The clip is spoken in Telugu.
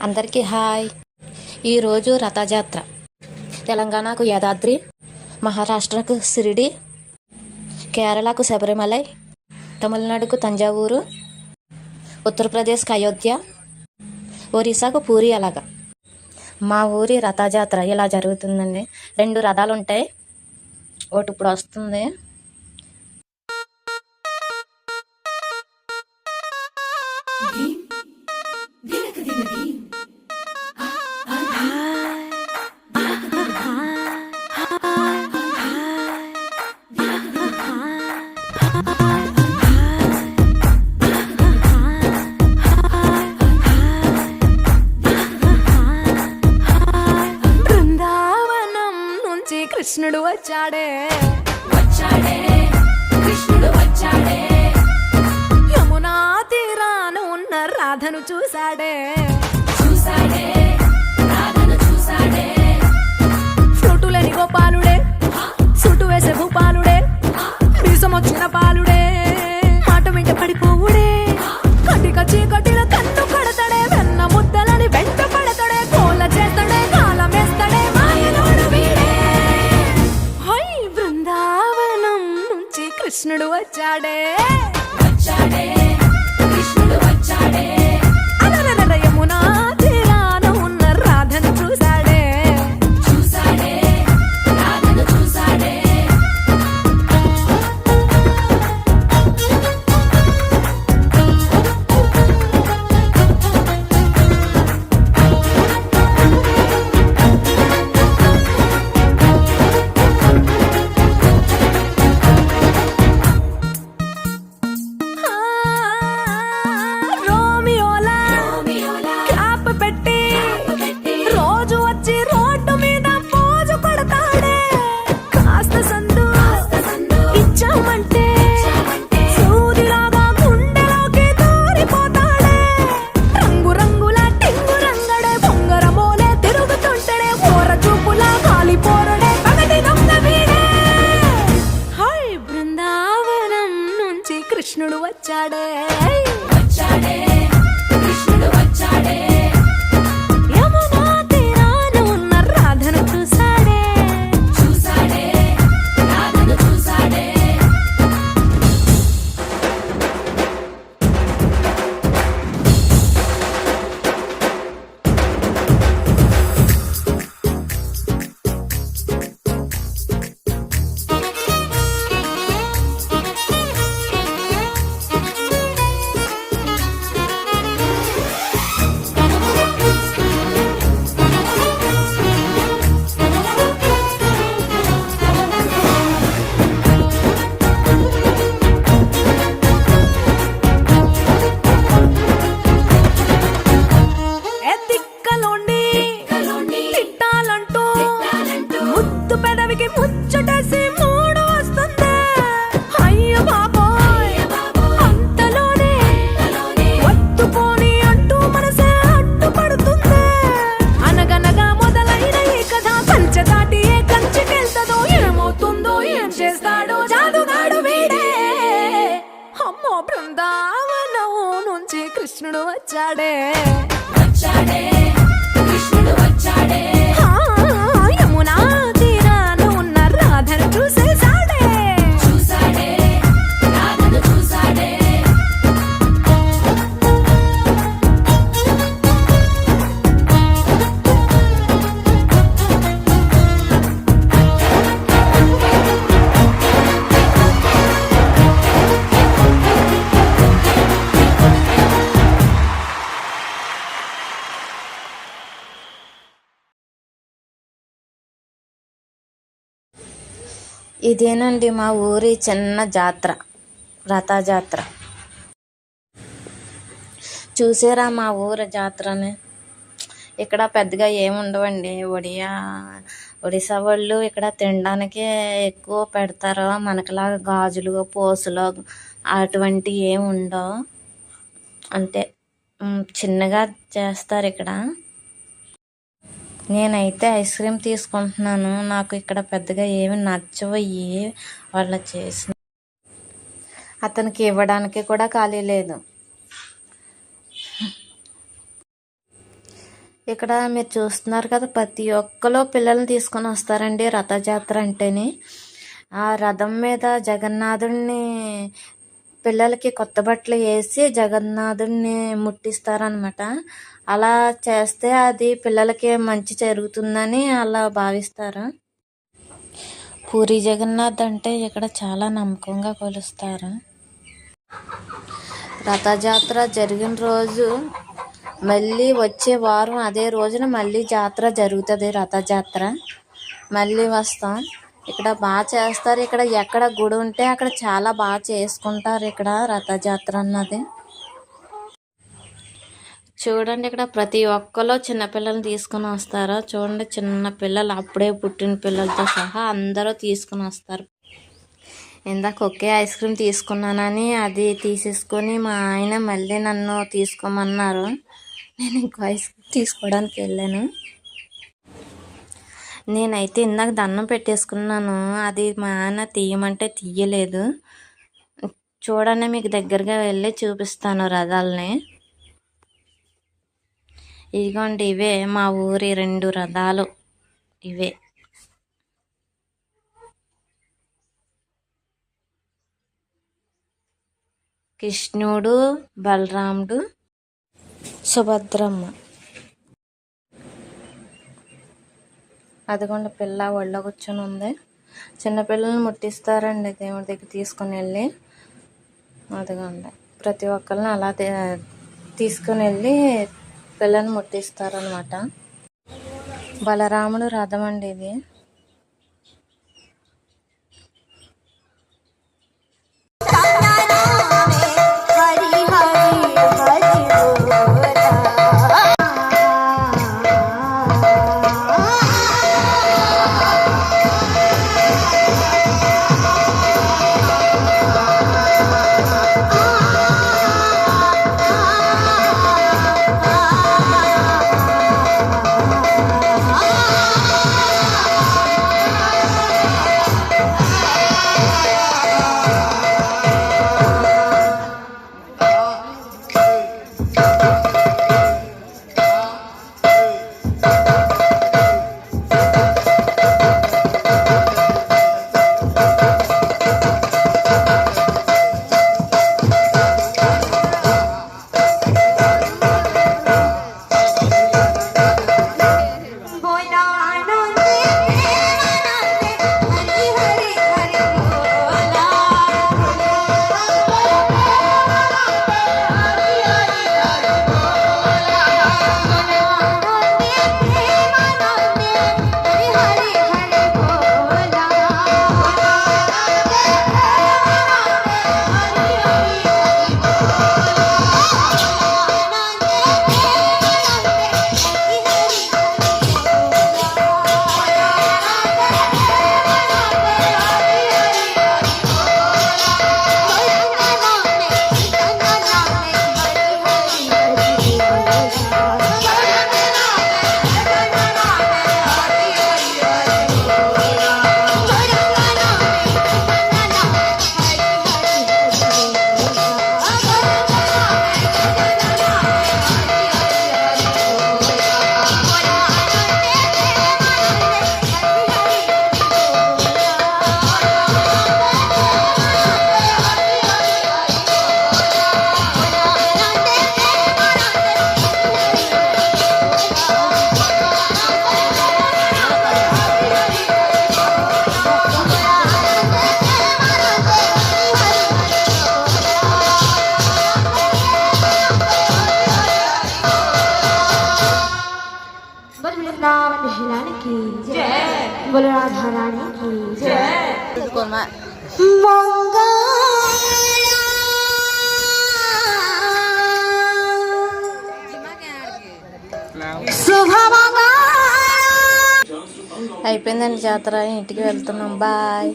అందరికీ హాయ్. ఈరోజు రథయాత్ర. తెలంగాణకు యాదాద్రి, మహారాష్ట్రకు షిరిడి, కేరళకు శబరిమలై, తమిళనాడుకు తంజావూరు, ఉత్తరప్రదేశ్కి అయోధ్య, ఒరిస్సాకు పూరి. అలాగా మా ఊరి రథయాత్ర ఇలా జరుగుతుందండి. 2 రథాలు ఉంటాయి. ఒకటి ఇప్పుడు వస్తుంది. బృందావనం నుంచి కృష్ణుడు వచ్చాడే, కృష్ణుడు వచ్చాడే. యమునా తీరాన ఉన్న రాధను చూశాడే, రాధను చూశాడే. ఫ్లూటులని గోపాలుడే, సుటు వేసే భూపాలుడే, మీసమొచ్చిన పాలుడే, మాట వెంట పడిపోవుడే. కటిక చీకటిన కన్ను కడతాడే, వెన్న ముద్దలని వెంట పడతాడే, కోల చేస్తాడే, కాలమేస్తాడే, మాయలోడు వీడే. హై బృందావనం నుంచి కృష్ణుడు వచ్చాడే, కృష్ణుడు వచ్చాడే. అలరల యమునా తీరాన ఉన్న రాధను చూశాడే, రాధను చూశాడే. రోమియోలా క్యాప్ పెట్టి రోజు వచ్చి రోడ్డు మీద పోజు కొడతాడే. కాస్త సందు ఇచ్చామంటే సూదిలాగా గుండెలోకి దూరిపోతాడే. రంగు రంగుల టింగు రంగడే, బొంగరమోలే తిరుగుతుంటాడే, ఓర చూపులా కాలిపోరడే, పగటి దొంగ వీడే. హై బృందావనం నుంచి కృష్ణుడు వచ్చాడే, కృష్ణుడు వచ్చాడే. యమునా తీరాన ఉన్న రాధను చూశాడే, రాధను చూశాడే. ఎత్తిక్కలోండి తిట్టాలంటూ ముద్దు పెదవికి ముచ్చటేసి మూడు వస్తుంది. అయ్య బాబోయ్ అంతలోనే వత్తుకోని అంటూ మనసే అడ్డుపడుతుంది. అనగనగా మొదలైన ఈ కథ కంచె దాటి ఏ కంచెకెళ్తదో, ఏమవుతుందో ఏం చేస్తాడో జాదుగాడు వీడే. అమ్మో బృందావనం నుంచి కృష్ణుడు వచ్చాడే, కృష్ణుడు వచ్చాడే. యమునా తీరాన ఉన్న రాధను చూసేశాడే, రాధను చూశాడే. ఇదేనండి మా ఊరి చిన్న జాతర, రథయాత్ర. చూసారా మా ఊరి జాతరని? ఇక్కడ పెద్దగా ఏముండవండి. ఒడిశా వాళ్ళు ఇక్కడ తినడానికి ఎక్కువ పెడతారు. మనకులా గాజులు, పూసలు అటువంటి ఏమి ఉండవు. అంటే చిన్నగా చేస్తారు ఇక్కడ. నేనైతే ఐస్ క్రీమ్ తీసుకుంటున్నాను. నాకు ఇక్కడ పెద్దగా ఏమి నచ్చవయ్యి వాళ్ళు చేసిన. అతనికి ఇవ్వడానికి కూడా ఖాళీ లేదు. ఇక్కడ మీరు చూస్తున్నారు కదా, ప్రతి ఒక్కరు పిల్లల్ని తీసుకొని వస్తారండి రథజాత్ర అంటేనే. ఆ రథం మీద జగన్నాథుడిని పిల్లలకి కొత్త బట్టలు వేసి జగన్నాథుడిని ముట్టిస్తారనమాట. అలా చేస్తే అది పిల్లలకి మంచి జరుగుతుందని అలా భావిస్తారు. పూరి జగన్నాథ్ అంటే ఇక్కడ చాలా నమ్మకంగా కొలుస్తారు. రథజాత్ర జరిగిన రోజు మళ్ళీ వచ్చే వారం అదే రోజున మళ్ళీ జాతర జరుగుతుంది. రథజాత్ర మళ్ళీ వస్తాం. ఇక్కడ బాగా చేస్తారు. ఇక్కడ ఎక్కడ గుడి ఉంటే అక్కడ చాలా బాగా చేసుకుంటారు ఇక్కడ రథజాత్ర అన్నది. చూడండి, ఇక్కడ ప్రతి ఒక్కరు చిన్నపిల్లల్ని తీసుకుని వస్తారు. చూడండి, చిన్న పిల్లలు అప్పుడే పుట్టిన పిల్లలతో సహా అందరూ తీసుకుని వస్తారు. ఇందాక ఒకే ఐస్ క్రీమ్ తీసుకున్నానని అది తీసేసుకొని మా ఆయన మళ్ళీ నన్ను తీసుకోమన్నారు. నేను ఇంకో ఐస్ క్రీమ్ తీసుకోవడానికి వెళ్ళాను. నేనైతే ఇందాక దండం పెట్టేసుకున్నాను. అది మా ఆయన తీయమంటే తీయలేదు. చూడండి, మీకు దగ్గరగా వెళ్ళి చూపిస్తాను రథాలని. ఇదిగోండి, ఇవే మా ఊరి 2 రథాలు. ఇవే కృష్ణుడు, బలరాముడు, సుభద్రమ్మ. అదిగోండి, పిల్ల ఒళ్ళో కూర్చొని ఉంది. చిన్నపిల్లల్ని ముట్టిస్తారండి దేవుడి దగ్గర తీసుకుని వెళ్ళి. అదిగోండి, ప్రతి ఒక్కరిని అలా తీసుకుని వెళ్ళి పిల్లల్ని ముట్టిస్తారనమాట. బలరాముడు రథం అండి ఇది. बोलो राधा रानी की जय। అయిపోయిందండి జాతర. ఇంటికి వెళ్తున్నాం. బాయ్.